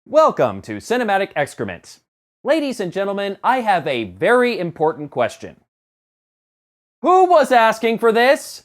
Welcome to Cinematic Excrement. Ladies and gentlemen, I have a very important question. Who was asking for this?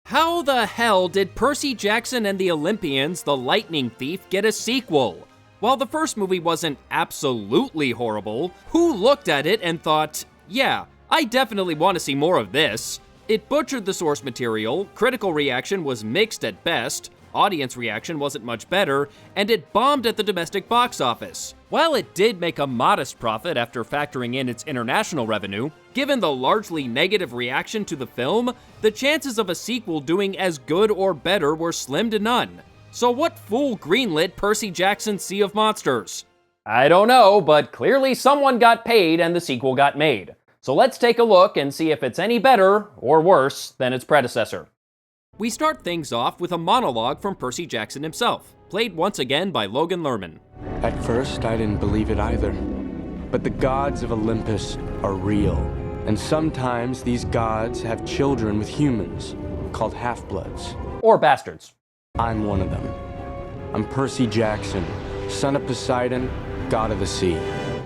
How the hell did Percy Jackson and the Olympians, The Lightning Thief, get a sequel? While the first movie wasn't absolutely horrible, who looked at it and thought, yeah, I definitely want to see more of this? It butchered the source material, critical reaction was mixed at best, audience reaction wasn't much better, and it bombed at the domestic box office. While it did make a modest profit after factoring in its international revenue, given the largely negative reaction to the film, the chances of a sequel doing as good or better were slim to none. So what fool greenlit Percy Jackson's Sea of Monsters? I don't know, but clearly someone got paid and the sequel got made. So let's take a look and see if it's any better or worse than its predecessor. We start things off with a monologue from Percy Jackson himself, played once again by Logan Lerman. At first, I didn't believe it either. But the gods of Olympus are real. And sometimes these gods have children with humans, called half-bloods. Or bastards. I'm one of them. I'm Percy Jackson, son of Poseidon, god of the sea.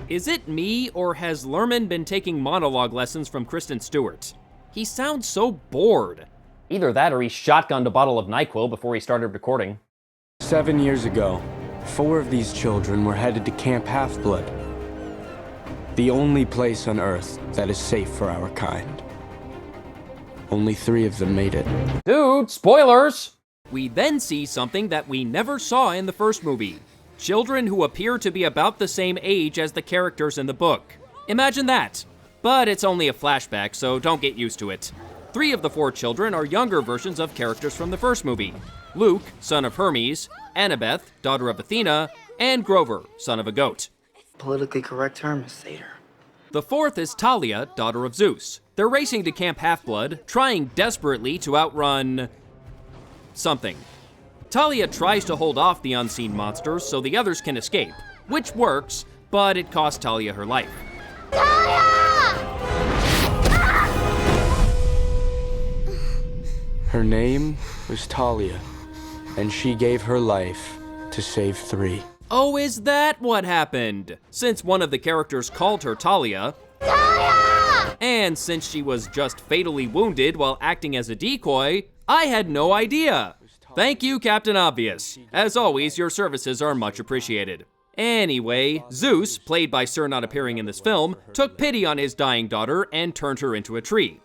Is it me, or has Lerman been taking monologue lessons from Kristen Stewart? He sounds so bored. Either that or he shotgunned a bottle of NyQuil before he started recording. 7 years ago, 4 of these children were headed to Camp Half-Blood. The only place on Earth that is safe for our kind. Only 3 of them made it. Dude, spoilers! We then see something that we never saw in the first movie. Children who appear to be about the same age as the characters in the book. Imagine that. But it's only a flashback, so don't get used to it. 3 of the 4 children are younger versions of characters from the first movie. Luke, son of Hermes, Annabeth, daughter of Athena, and Grover, son of a goat. Politically correct Hermes, Seder. The 4th is Talia, daughter of Zeus. They're racing to Camp Half-Blood, trying desperately to outrun something. Talia tries to hold off the unseen monsters so the others can escape, which works, but it costs Talia her life. Her name was Talia, and she gave her life to save 3. Oh, is that what happened? Since one of the characters called her Talia, and since she was just fatally wounded while acting as a decoy, I had no idea. Thank you, Captain Obvious. As always, your services are much appreciated. Anyway, Zeus, played by Sir not appearing in this film, took pity on his dying daughter and turned her into a tree.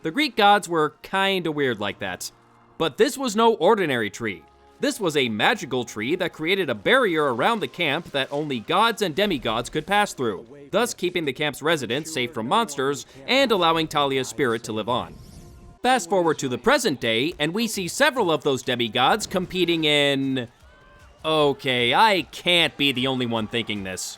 The Greek gods were kinda weird like that. But this was no ordinary tree. This was a magical tree that created a barrier around the camp that only gods and demigods could pass through, thus keeping the camp's residents safe from monsters and allowing Talia's spirit to live on. Fast forward to the present day, and we see several of those demigods competing in... Okay, I can't be the only one thinking this.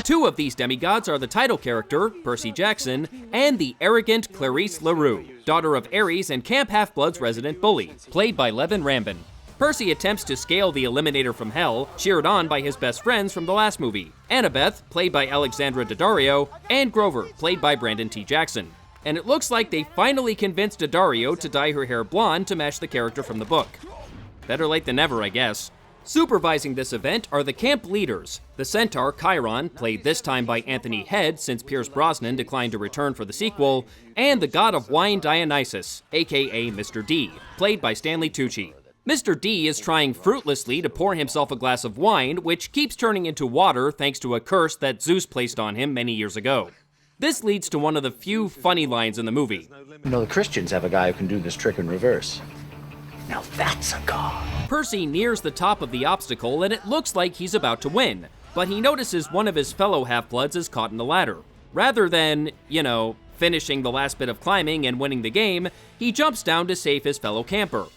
Two of these demigods are the title character, Percy Jackson, and the arrogant Clarice LaRue, daughter of Ares and Camp Half-Blood's resident bully, played by Levin Rambin. Percy attempts to scale the Eliminator from hell, cheered on by his best friends from the last movie, Annabeth, played by Alexandra Daddario, and Grover, played by Brandon T. Jackson. And it looks like they finally convinced Daddario to dye her hair blonde to match the character from the book. Better late than never, I guess. Supervising this event are the camp leaders, the centaur Chiron, played this time by Anthony Head since Pierce Brosnan declined to return for the sequel, and the god of wine Dionysus, aka Mr. D, played by Stanley Tucci. Mr. D is trying fruitlessly to pour himself a glass of wine, which keeps turning into water thanks to a curse that Zeus placed on him many years ago. This leads to one of the few funny lines in the movie. You know, the Christians have a guy who can do this trick in reverse. Now that's a god. Percy nears the top of the obstacle and it looks like he's about to win, but he notices one of his fellow half-bloods is caught in the ladder. Rather than, finishing the last bit of climbing and winning the game, he jumps down to save his fellow camper.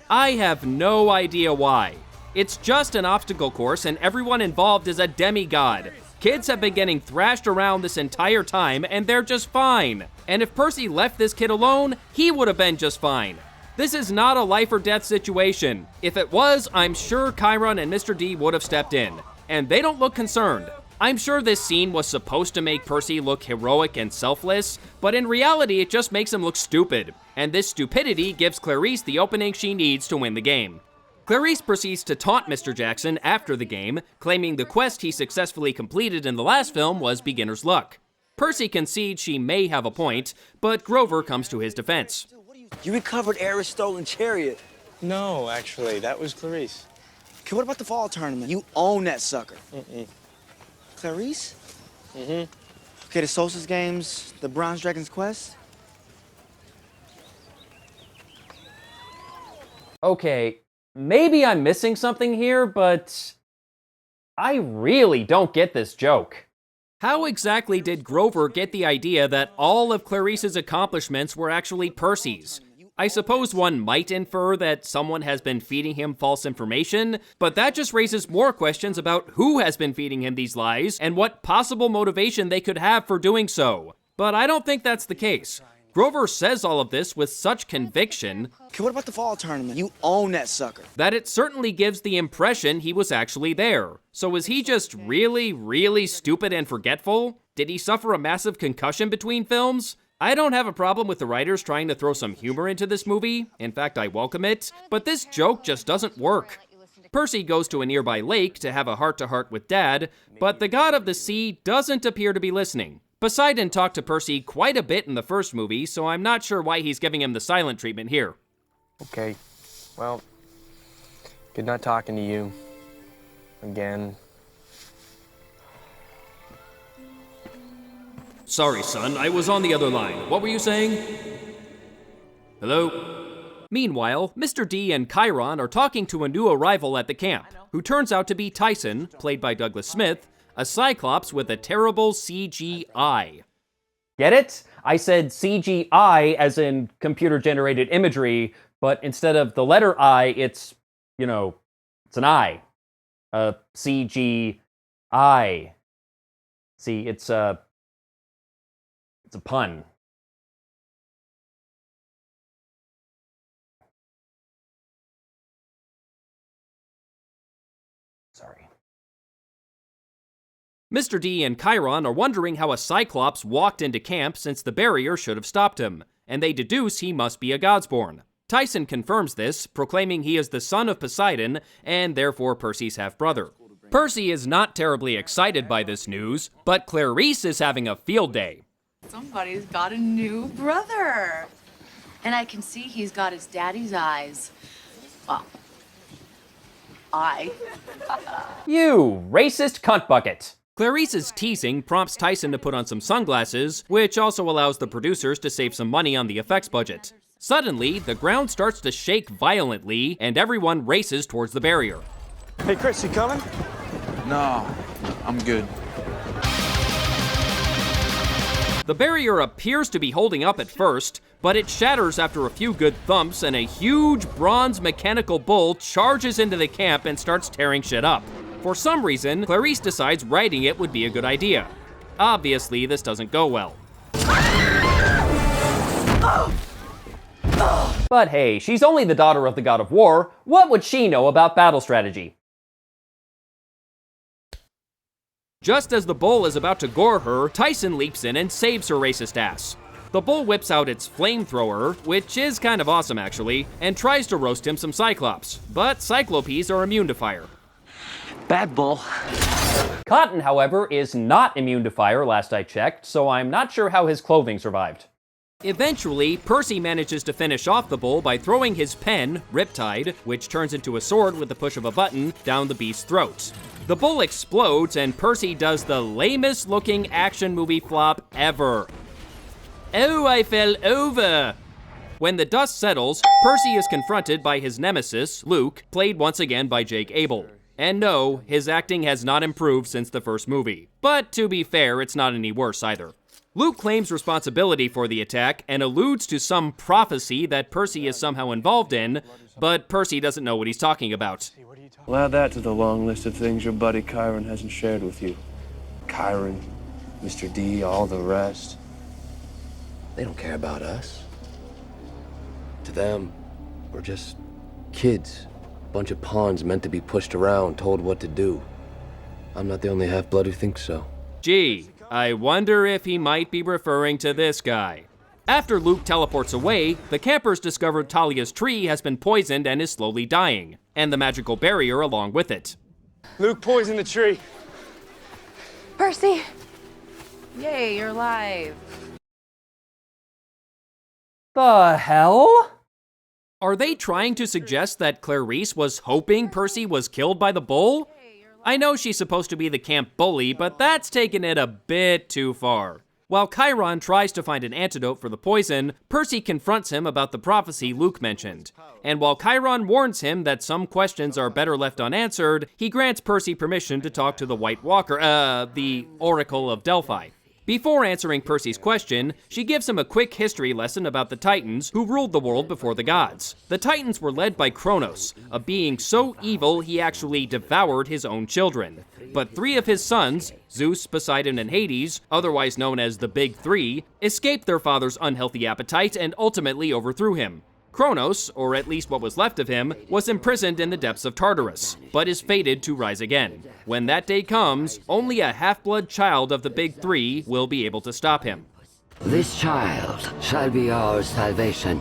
I have no idea why. It's just an obstacle course and everyone involved is a demigod. Kids have been getting thrashed around this entire time and they're just fine. And if Percy left this kid alone, he would have been just fine. This is not a life or death situation. If it was, I'm sure Chiron and Mr. D would have stepped in. And they don't look concerned. I'm sure this scene was supposed to make Percy look heroic and selfless, but in reality it just makes him look stupid, and this stupidity gives Clarice the opening she needs to win the game. Clarice proceeds to taunt Mr. Jackson after the game, claiming the quest he successfully completed in the last film was beginner's luck. Percy concedes she may have a point, but Grover comes to his defense. You recovered Ares' stolen chariot. No, actually, that was Clarice. Okay, what about the fall tournament? You own that sucker. Mm-mm. Clarice? Mm-hmm. Okay, the Solstice Games, the Bronze Dragon's Quest? Okay, maybe I'm missing something here, but I really don't get this joke. How exactly did Grover get the idea that all of Clarice's accomplishments were actually Percy's? I suppose one might infer that someone has been feeding him false information, but that just raises more questions about who has been feeding him these lies and what possible motivation they could have for doing so. But I don't think that's the case. Grover says all of this with such conviction Okay, what about the fall tournament? You own that sucker. that it certainly gives the impression he was actually there. So was he just really, really stupid and forgetful? Did he suffer a massive concussion between films? I don't have a problem with the writers trying to throw some humor into this movie. In fact, I welcome it. But this joke just doesn't work. Percy goes to a nearby lake to have a heart-to-heart with Dad, but the god of the sea doesn't appear to be listening. Poseidon talked to Percy quite a bit in the first movie, so I'm not sure why he's giving him the silent treatment here. Okay, well, good not talking to you. Again. Sorry, son, I was on the other line. What were you saying? Hello? Meanwhile, Mr. D and Chiron are talking to a new arrival at the camp, who turns out to be Tyson, played by Douglas Smith, a Cyclops with a terrible CGI. Get it? I said CGI as in computer-generated imagery, but instead of the letter I, it's, it's an I. CGI. See, it's a pun. Sorry. Mr. D and Chiron are wondering how a Cyclops walked into camp since the barrier should have stopped him, and they deduce he must be a Godsborn. Tyson confirms this, proclaiming he is the son of Poseidon, and therefore Percy's half-brother. Percy is not terribly excited by this news, but Clarice is having a field day. Somebody's got a new brother. And I can see he's got his daddy's eyes. Well, You racist cunt bucket. Clarice's teasing prompts Tyson to put on some sunglasses, which also allows the producers to save some money on the effects budget. Suddenly, the ground starts to shake violently, and everyone races towards the barrier. Hey, Chris, you coming? No, I'm good. The barrier appears to be holding up at first, but it shatters after a few good thumps, and a huge bronze mechanical bull charges into the camp and starts tearing shit up. For some reason, Clarice decides riding it would be a good idea. Obviously, this doesn't go well. But hey, she's only the daughter of the god of war. What would she know about battle strategy? Just as the bull is about to gore her, Tyson leaps in and saves her racist ass. The bull whips out its flamethrower, which is kind of awesome actually, and tries to roast him some Cyclops. But Cyclopes are immune to fire. Bad bull. Cotton, however, is not immune to fire last I checked, so I'm not sure how his clothing survived. Eventually, Percy manages to finish off the bull by throwing his pen, Riptide, which turns into a sword with the push of a button, down the beast's throat. The bull explodes, and Percy does the lamest looking action movie flop ever. Oh, I fell over! When the dust settles, Percy is confronted by his nemesis, Luke, played once again by Jake Abel. And no, his acting has not improved since the first movie. But to be fair, it's not any worse either. Luke claims responsibility for the attack and alludes to some prophecy that Percy is somehow involved in, but Percy doesn't know what he's talking about. We'll add that to the long list of things your buddy Chiron hasn't shared with you. Chiron, Mr. D, all the rest. They don't care about us. To them, we're just kids. Bunch of pawns meant to be pushed around, told what to do. I'm not the only half-blood who thinks so. Gee, I wonder if he might be referring to this guy. After Luke teleports away, the campers discover Talia's tree has been poisoned and is slowly dying, and the magical barrier along with it. Luke poisoned the tree. Percy! Yay, you're alive. The hell? Are they trying to suggest that Clarice was hoping Percy was killed by the bull? I know she's supposed to be the camp bully, but that's taking it a bit too far. While Chiron tries to find an antidote for the poison, Percy confronts him about the prophecy Luke mentioned. And while Chiron warns him that some questions are better left unanswered, he grants Percy permission to talk to the White Walker, the Oracle of Delphi. Before answering Percy's question, she gives him a quick history lesson about the Titans who ruled the world before the gods. The Titans were led by Kronos, a being so evil he actually devoured his own children. But 3 of his sons, Zeus, Poseidon, and Hades, otherwise known as the Big Three, escaped their father's unhealthy appetite and ultimately overthrew him. Kronos, or at least what was left of him, was imprisoned in the depths of Tartarus, but is fated to rise again. When that day comes, only a half-blood child of the Big Three will be able to stop him. This child shall be our salvation,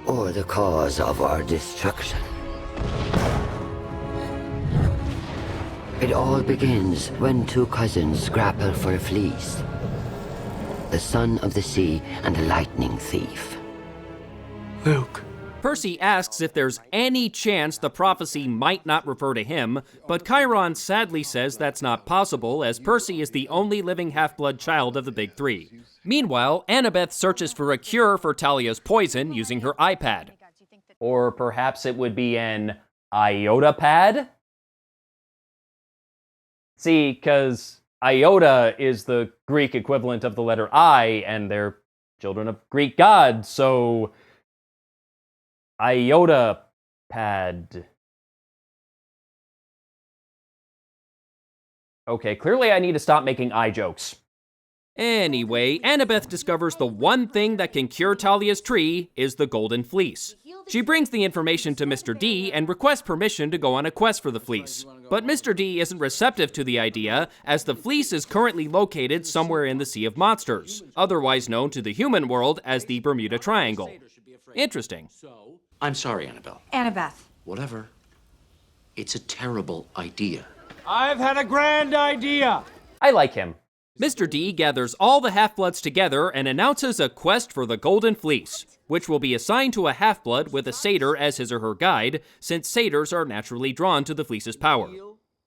or the cause of our destruction. It all begins when 2 cousins grapple for a fleece. The son of the sea and the lightning thief. Luke. Percy asks if there's any chance the prophecy might not refer to him, but Chiron sadly says that's not possible, as Percy is the only living half-blood child of the Big Three. Meanwhile, Annabeth searches for a cure for Talia's poison using her iPad. Or perhaps it would be an iota pad? See, because iota is the Greek equivalent of the letter I, and they're children of Greek gods, so iota pad. Okay, clearly I need to stop making eye jokes. Anyway, Annabeth discovers the one thing that can cure Talia's tree is the golden fleece. She brings the information to Mr. D and requests permission to go on a quest for the fleece. But Mr. D isn't receptive to the idea, as the fleece is currently located somewhere in the Sea of Monsters, otherwise known to the human world as the Bermuda Triangle. Interesting. I'm sorry, Annabelle. Annabeth. Whatever. It's a terrible idea. I've had a grand idea. I like him. Mr. D gathers all the half-bloods together and announces a quest for the Golden Fleece, which will be assigned to a half-blood with a satyr as his or her guide, since satyrs are naturally drawn to the fleece's power.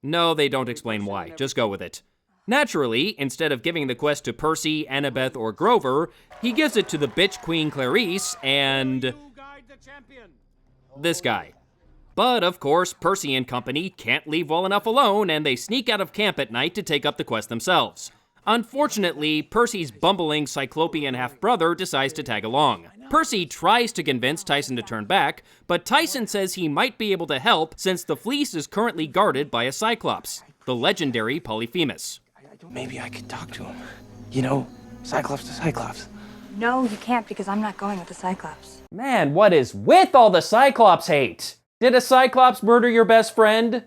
No, they don't explain why. Just go with it. Naturally, instead of giving the quest to Percy, Annabeth, or Grover, he gives it to the bitch queen Clarice and this guy. But, of course, Percy and company can't leave well enough alone, and they sneak out of camp at night to take up the quest themselves. Unfortunately, Percy's bumbling Cyclopean half-brother decides to tag along. Percy tries to convince Tyson to turn back, but Tyson says he might be able to help since the fleece is currently guarded by a Cyclops, the legendary Polyphemus. Maybe I could talk to him. You know, Cyclops to Cyclops. No, you can't, because I'm not going with the Cyclops. Man, what is with all the Cyclops hate? Did a Cyclops murder your best friend?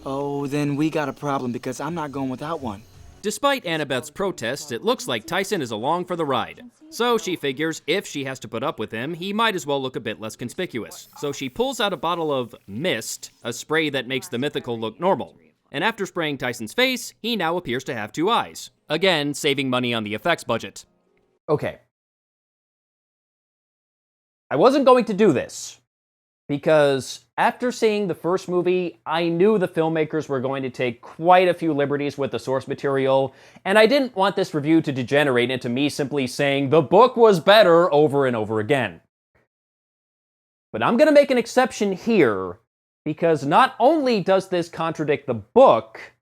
Oh, then we got a problem, because I'm not going without one. Despite Annabeth's protests, it looks like Tyson is along for the ride. So she figures if she has to put up with him, he might as well look a bit less conspicuous. So she pulls out a bottle of mist, a spray that makes the mythical look normal. And after spraying Tyson's face, he now appears to have 2 eyes. Again, saving money on the effects budget. Okay. I wasn't going to do this, because after seeing the first movie, I knew the filmmakers were going to take quite a few liberties with the source material, and I didn't want this review to degenerate into me simply saying the book was better over and over again. But I'm going to make an exception here, because not only does this contradict the book,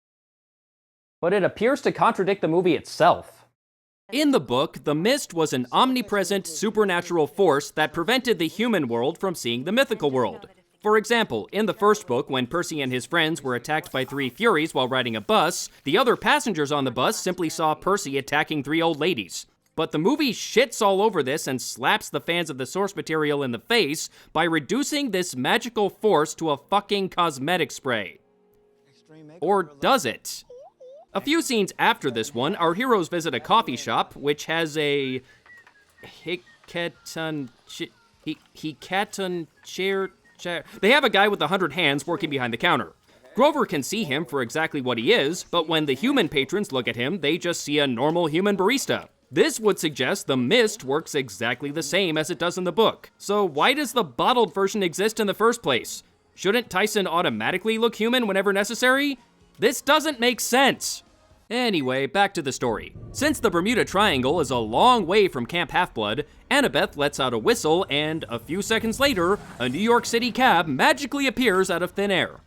but it appears to contradict the movie itself. In the book, the mist was an omnipresent supernatural force that prevented the human world from seeing the mythical world. For example, in the first book, when Percy and his friends were attacked by 3 Furies while riding a bus, the other passengers on the bus simply saw Percy attacking 3 old ladies. But the movie shits all over this and slaps the fans of the source material in the face by reducing this magical force to a fucking cosmetic spray. Or does it? A few scenes after this one, our heroes visit a coffee shop, which has a Hikaton chair. They have a guy with 100 hands working behind the counter. Grover can see him for exactly what he is, but when the human patrons look at him, they just see a normal human barista. This would suggest the mist works exactly the same as it does in the book. So why does the bottled version exist in the first place? Shouldn't Tyson automatically look human whenever necessary? This doesn't make sense. Anyway, back to the story. Since the Bermuda Triangle is a long way from Camp Half-Blood, Annabeth lets out a whistle, and a few seconds later, a New York City cab magically appears out of thin air.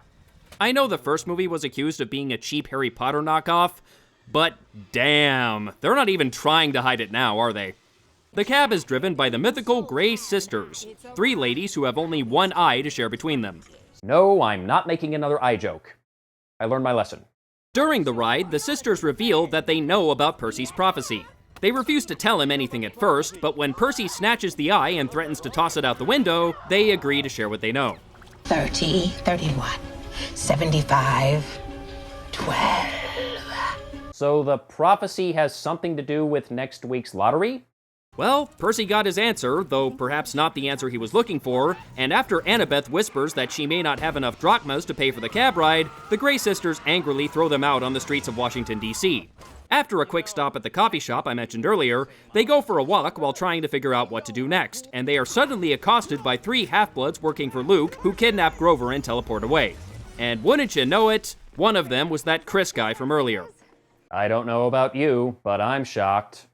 I know the first movie was accused of being a cheap Harry Potter knockoff, but damn, they're not even trying to hide it now, are they? The cab is driven by the mythical Grey Sisters, 3 ladies who have only one eye to share between them. No, I'm not making another eye joke. I learned my lesson. During the ride, the sisters reveal that they know about Percy's prophecy. They refuse to tell him anything at first, but when Percy snatches the eye and threatens to toss it out the window, they agree to share what they know. 30, 31, 75, 12. So the prophecy has something to do with next week's lottery? Well, Percy got his answer, though perhaps not the answer he was looking for, and after Annabeth whispers that she may not have enough drachmas to pay for the cab ride, the Grey Sisters angrily throw them out on the streets of Washington, D.C. After a quick stop at the coffee shop I mentioned earlier, they go for a walk while trying to figure out what to do next, and they are suddenly accosted by 3 half-bloods working for Luke, who kidnap Grover and teleport away. And wouldn't you know it, one of them was that Chris guy from earlier. I don't know about you, but I'm shocked.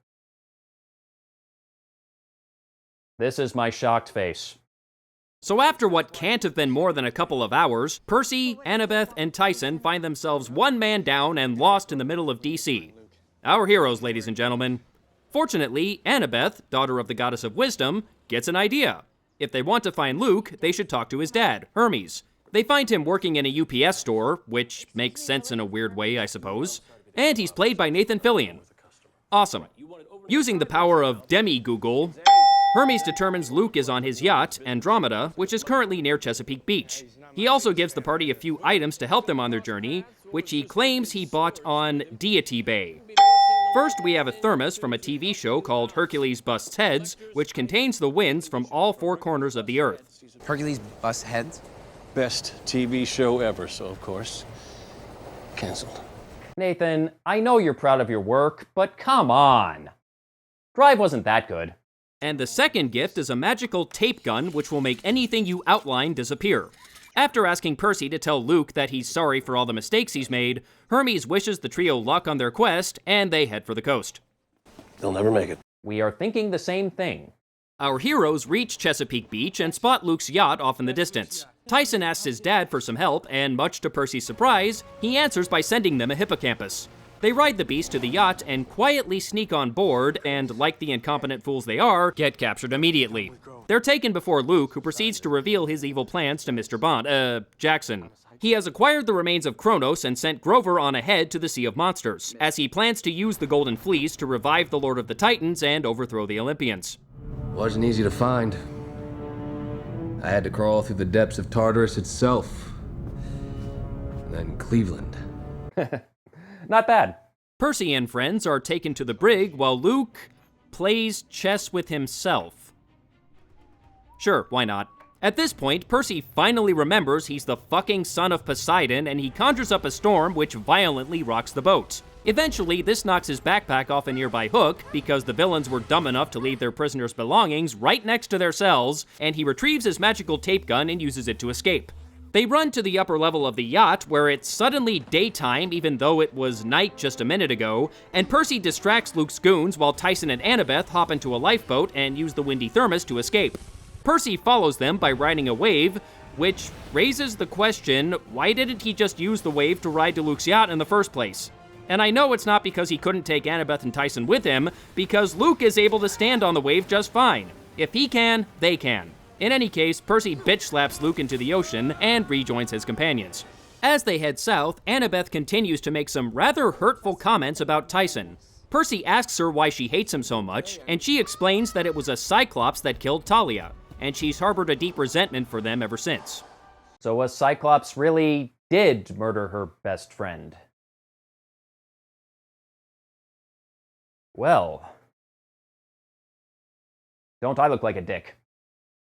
This is my shocked face. So after what can't have been more than a couple of hours, Percy, Annabeth, and Tyson find themselves one man down and lost in the middle of DC. Our heroes, ladies and gentlemen. Fortunately, Annabeth, daughter of the goddess of wisdom, gets an idea. If they want to find Luke, they should talk to his dad, Hermes. They find him working in a UPS store, which makes sense in a weird way, I suppose, and he's played by Nathan Fillion. Awesome. Using the power of Demi-Google, Hermes determines Luke is on his yacht, Andromeda, which is currently near Chesapeake Beach. He also gives the party a few items to help them on their journey, which he claims he bought on Deity Bay. First, we have a thermos from a TV show called Hercules Busts Heads, which contains the winds from all 4 corners of the Earth. Hercules Busts Heads? Best TV show ever, so of course, canceled. Nathan, I know you're proud of your work, but come on. Drive wasn't that good. And the second gift is a magical tape gun which will make anything you outline disappear. After asking Percy to tell Luke that he's sorry for all the mistakes he's made, Hermes wishes the trio luck on their quest, and they head for the coast. They'll never make it. We are thinking the same thing. Our heroes reach Chesapeake Beach and spot Luke's yacht off in the distance. Tyson asks his dad for some help, and much to Percy's surprise, he answers by sending them a hippocampus. They ride the beast to the yacht and quietly sneak on board, and like the incompetent fools they are, get captured immediately. They're taken before Luke, who proceeds to reveal his evil plans to Mr. Jackson. He has acquired the remains of Kronos and sent Grover on ahead to the Sea of Monsters, as he plans to use the Golden Fleece to revive the Lord of the Titans and overthrow the Olympians. Wasn't easy to find. I had to crawl through the depths of Tartarus itself. Then Cleveland. Not bad. Percy and friends are taken to the brig while Luke plays chess with himself. Sure, why not? At this point, Percy finally remembers he's the fucking son of Poseidon, and he conjures up a storm which violently rocks the boat. Eventually, this knocks his backpack off a nearby hook, because the villains were dumb enough to leave their prisoners' belongings right next to their cells, and he retrieves his magical tape gun and uses it to escape. They run to the upper level of the yacht, where it's suddenly daytime even though it was night just a minute ago, and Percy distracts Luke's goons while Tyson and Annabeth hop into a lifeboat and use the windy thermos to escape. Percy follows them by riding a wave, which raises the question, why didn't he just use the wave to ride to Luke's yacht in the first place? And I know it's not because he couldn't take Annabeth and Tyson with him, because Luke is able to stand on the wave just fine. If he can, they can. In any case, Percy bitch slaps Luke into the ocean and rejoins his companions. As they head south, Annabeth continues to make some rather hurtful comments about Tyson. Percy asks her why she hates him so much, and she explains that it was a Cyclops that killed Talia, and she's harbored a deep resentment for them ever since. So a Cyclops really did murder her best friend. Well, don't I look like a dick?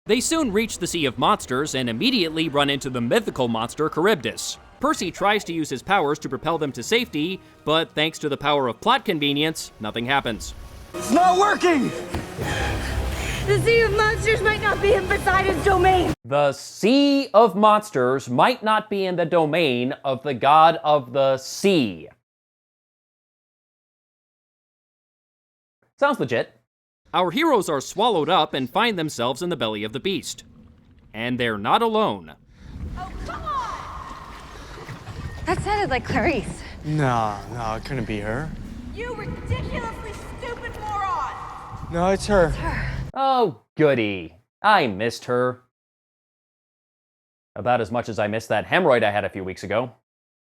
They soon reach the Sea of Monsters and immediately run into the mythical monster Charybdis. Percy tries to use his powers to propel them to safety, but thanks to the power of plot convenience, nothing happens. It's not working! The Sea of Monsters might not be in Poseidon's domain. The Sea of Monsters might not be in the domain of the god of the sea. Sounds legit. Our heroes are swallowed up and find themselves in the belly of the beast. And they're not alone. Oh, come on! That sounded like Clarice. No, it couldn't be her. You ridiculously stupid moron! No, it's her. Oh, goody. I missed her. About as much as I missed that hemorrhoid I had a few weeks ago.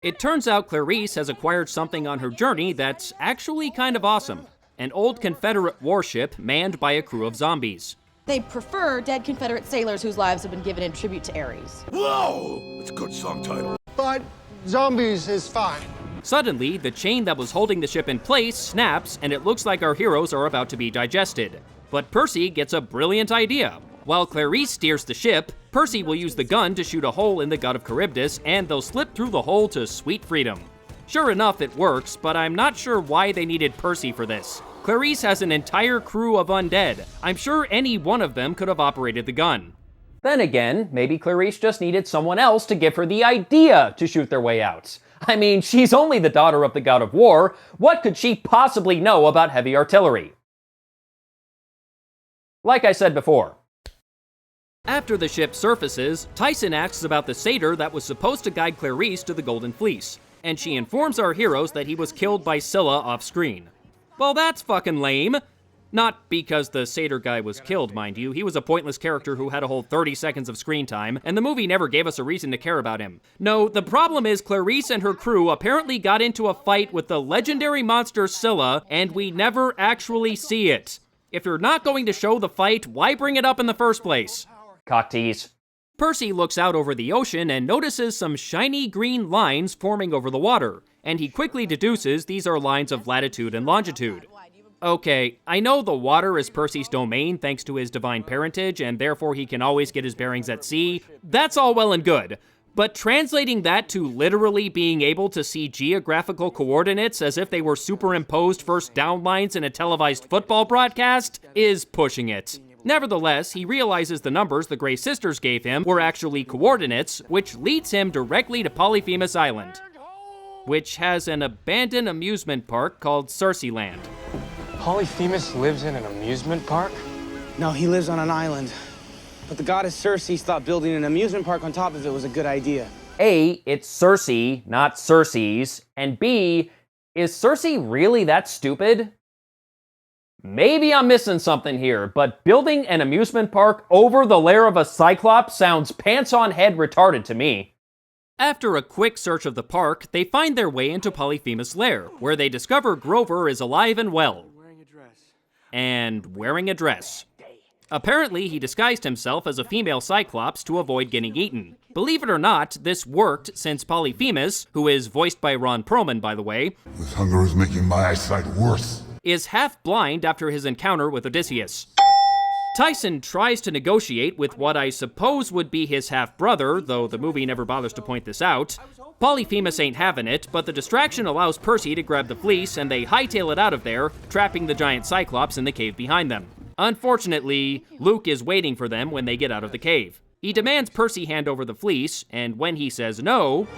It turns out Clarice has acquired something on her journey that's actually kind of awesome. An old Confederate warship manned by a crew of zombies. They prefer dead Confederate sailors whose lives have been given in tribute to Ares. Whoa! That's a good song title. But zombies is fine. Suddenly, the chain that was holding the ship in place snaps, and it looks like our heroes are about to be digested. But Percy gets a brilliant idea. While Clarice steers the ship, Percy will use the gun to shoot a hole in the god of Charybdis, and they'll slip through the hole to sweet freedom. Sure enough, it works, but I'm not sure why they needed Percy for this. Clarice has an entire crew of undead. I'm sure any one of them could have operated the gun. Then again, maybe Clarice just needed someone else to give her the idea to shoot their way out. I mean, she's only the daughter of the god of war. What could she possibly know about heavy artillery? Like I said before. After the ship surfaces, Tyson asks about the satyr that was supposed to guide Clarice to the Golden Fleece, and she informs our heroes that he was killed by Scylla off-screen. Well, that's fucking lame. Not because the satyr guy was killed, mind you. He was a pointless character who had a whole 30 seconds of screen time, and the movie never gave us a reason to care about him. No, the problem is Clarice and her crew apparently got into a fight with the legendary monster Scylla, and we never actually see it. If you're not going to show the fight, why bring it up in the first place? Cock tease. Percy looks out over the ocean and notices some shiny green lines forming over the water, and he quickly deduces these are lines of latitude and longitude. Okay, I know the water is Percy's domain thanks to his divine parentage, and therefore he can always get his bearings at sea. That's all well and good. But translating that to literally being able to see geographical coordinates as if they were superimposed first down lines in a televised football broadcast is pushing it. Nevertheless, he realizes the numbers the Grey Sisters gave him were actually coordinates, which leads him directly to Polyphemus Island, which has an abandoned amusement park called Circe Land. Polyphemus lives in an amusement park? No, he lives on an island. But the goddess Circe thought building an amusement park on top of it was a good idea. A, it's Circe, not Circe's. And B, is Circe really that stupid? Maybe I'm missing something here, but building an amusement park over the lair of a Cyclops sounds pants-on-head retarded to me. After a quick search of the park, they find their way into Polyphemus' lair, where they discover Grover is alive and well. And wearing a dress. Apparently, he disguised himself as a female Cyclops to avoid getting eaten. Believe it or not, this worked since Polyphemus, who is voiced by Ron Perlman, by the way, This hunger is making my eyesight worse. is half blind after his encounter with Odysseus. Tyson tries to negotiate with what I suppose would be his half-brother, though the movie never bothers to point this out. Polyphemus ain't having it, but the distraction allows Percy to grab the fleece, and they hightail it out of there, trapping the giant Cyclops in the cave behind them. Unfortunately, Luke is waiting for them when they get out of the cave. He demands Percy hand over the fleece, and when he says no...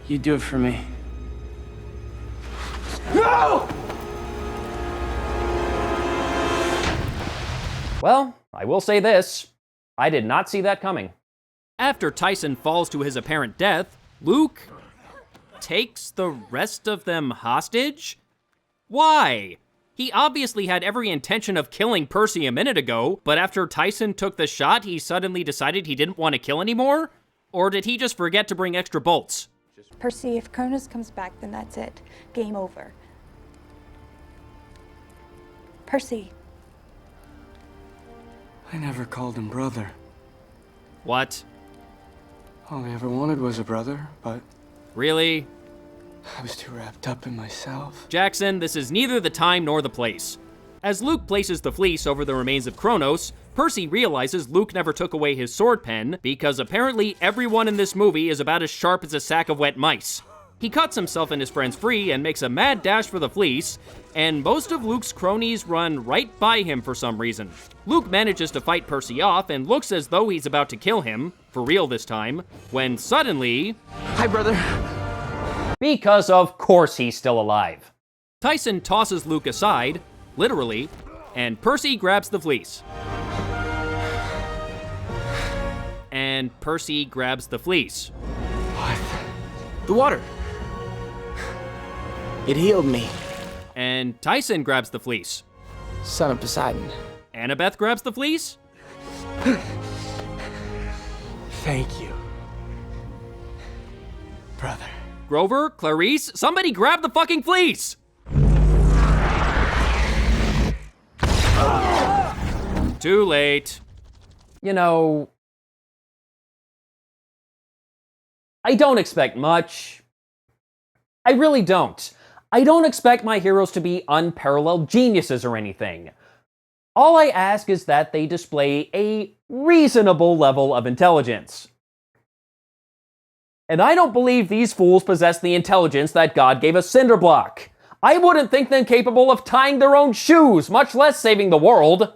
You do it for me. No! Well, I will say this. I did not see that coming. After Tyson falls to his apparent death, Luke takes the rest of them hostage? Why? He obviously had every intention of killing Percy a minute ago, but after Tyson took the shot, he suddenly decided he didn't want to kill anymore? Or did he just forget to bring extra bolts? Percy, if Cronus comes back, then that's it. Game over. Percy. I never called him brother. What? All I ever wanted was a brother, but Really? I was too wrapped up in myself. Jackson, this is neither the time nor the place. As Luke places the fleece over the remains of Kronos, Percy realizes Luke never took away his sword pen because apparently everyone in this movie is about as sharp as a sack of wet mice. He cuts himself and his friends free and makes a mad dash for the fleece, and most of Luke's cronies run right by him for some reason. Luke manages to fight Percy off and looks as though he's about to kill him, for real this time, when suddenly... Hi, brother. Because of course he's still alive. Tyson tosses Luke aside, literally, and Percy grabs the fleece. And Percy grabs the fleece. What? The water. It healed me. And Tyson grabs the fleece. Son of Poseidon. Annabeth grabs the fleece. Thank you, brother. Grover, Clarice, somebody grab the fucking fleece! Too late. You know, I don't expect much. I really don't. I don't expect my heroes to be unparalleled geniuses or anything. All I ask is that they display a reasonable level of intelligence. And I don't believe these fools possess the intelligence that God gave a Cinderblock. I wouldn't think them capable of tying their own shoes, much less saving the world.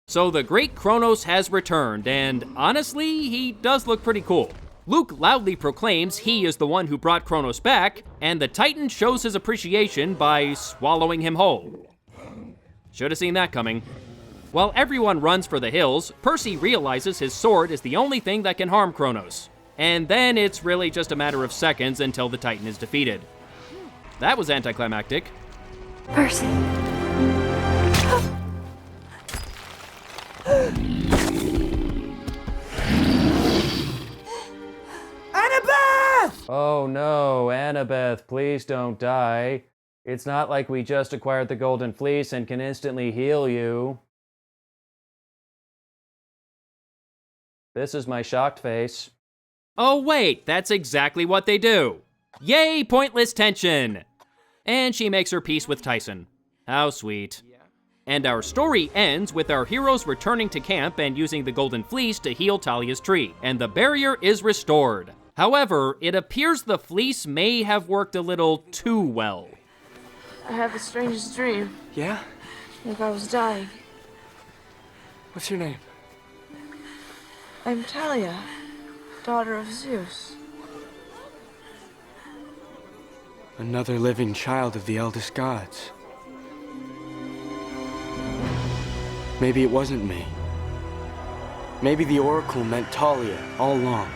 So the great Kronos has returned, and honestly, he does look pretty cool. Luke loudly proclaims he is the one who brought Kronos back, and the Titan shows his appreciation by swallowing him whole. Should have seen that coming. While everyone runs for the hills, Percy realizes his sword is the only thing that can harm Kronos. And then it's really just a matter of seconds until the Titan is defeated. That was anticlimactic. Percy. Annabeth! Oh no, Annabeth, please don't die. It's not like we just acquired the Golden Fleece and can instantly heal you. This is my shocked face. Oh wait, that's exactly what they do. Yay, pointless tension! And she makes her peace with Tyson. How sweet. And our story ends with our heroes returning to camp and using the Golden Fleece to heal Talia's tree, and the barrier is restored. However, it appears the fleece may have worked a little too well. I had the strangest dream. Yeah? Like I was dying. What's your name? I'm Talia, daughter of Zeus. Another living child of the eldest gods. Maybe it wasn't me. Maybe the Oracle meant Talia all along.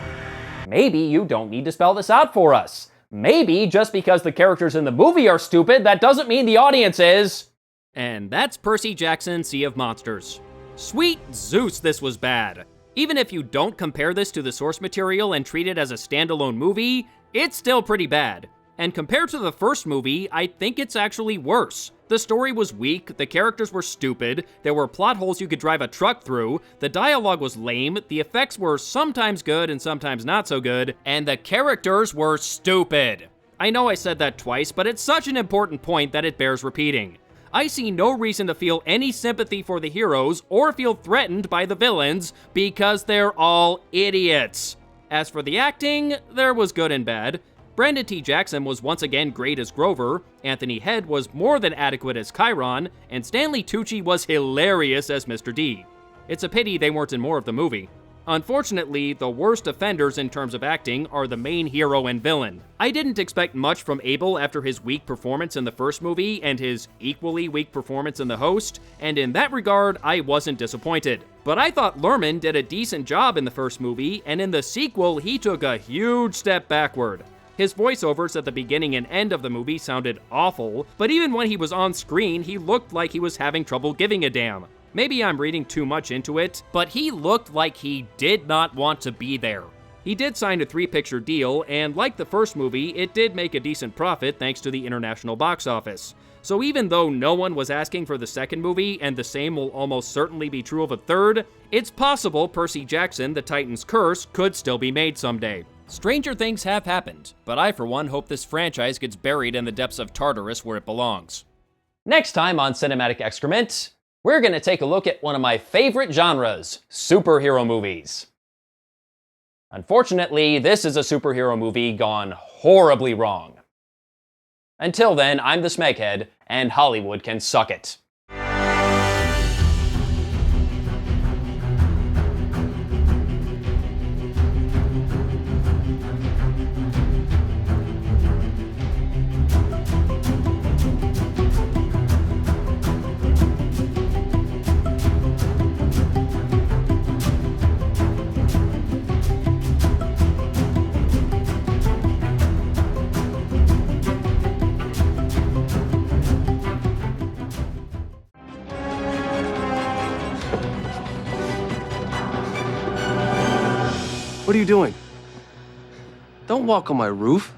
Maybe you don't need to spell this out for us. Maybe just because the characters in the movie are stupid, that doesn't mean the audience is. And that's Percy Jackson's Sea of Monsters. Sweet Zeus, this was bad. Even if you don't compare this to the source material and treat it as a standalone movie, it's still pretty bad. And compared to the first movie, I think it's actually worse. The story was weak, the characters were stupid, there were plot holes you could drive a truck through, the dialogue was lame, the effects were sometimes good and sometimes not so good, and the characters were stupid. I know I said that twice, but it's such an important point that it bears repeating. I see no reason to feel any sympathy for the heroes or feel threatened by the villains because they're all idiots. As for the acting, there was good and bad. Brandon T. Jackson was once again great as Grover, Anthony Head was more than adequate as Chiron, and Stanley Tucci was hilarious as Mr. D. It's a pity they weren't in more of the movie. Unfortunately, the worst offenders in terms of acting are the main hero and villain. I didn't expect much from Abel after his weak performance in the first movie and his equally weak performance in The Host, and in that regard, I wasn't disappointed. But I thought Lerman did a decent job in the first movie, and in the sequel, he took a huge step backward. His voiceovers at the beginning and end of the movie sounded awful, but even when he was on screen, he looked like he was having trouble giving a damn. Maybe I'm reading too much into it, but he looked like he did not want to be there. He did sign a 3-picture deal, and like the first movie, it did make a decent profit thanks to the international box office. So even though no one was asking for the second movie, and the same will almost certainly be true of a third, it's possible Percy Jackson, The Titan's Curse could still be made someday. Stranger things have happened, but I for one hope this franchise gets buried in the depths of Tartarus where it belongs. Next time on Cinematic Excrement, we're going to take a look at one of my favorite genres, superhero movies. Unfortunately, this is a superhero movie gone horribly wrong. Until then, I'm the Smeghead, and Hollywood can suck it. What are you doing? Don't walk on my roof.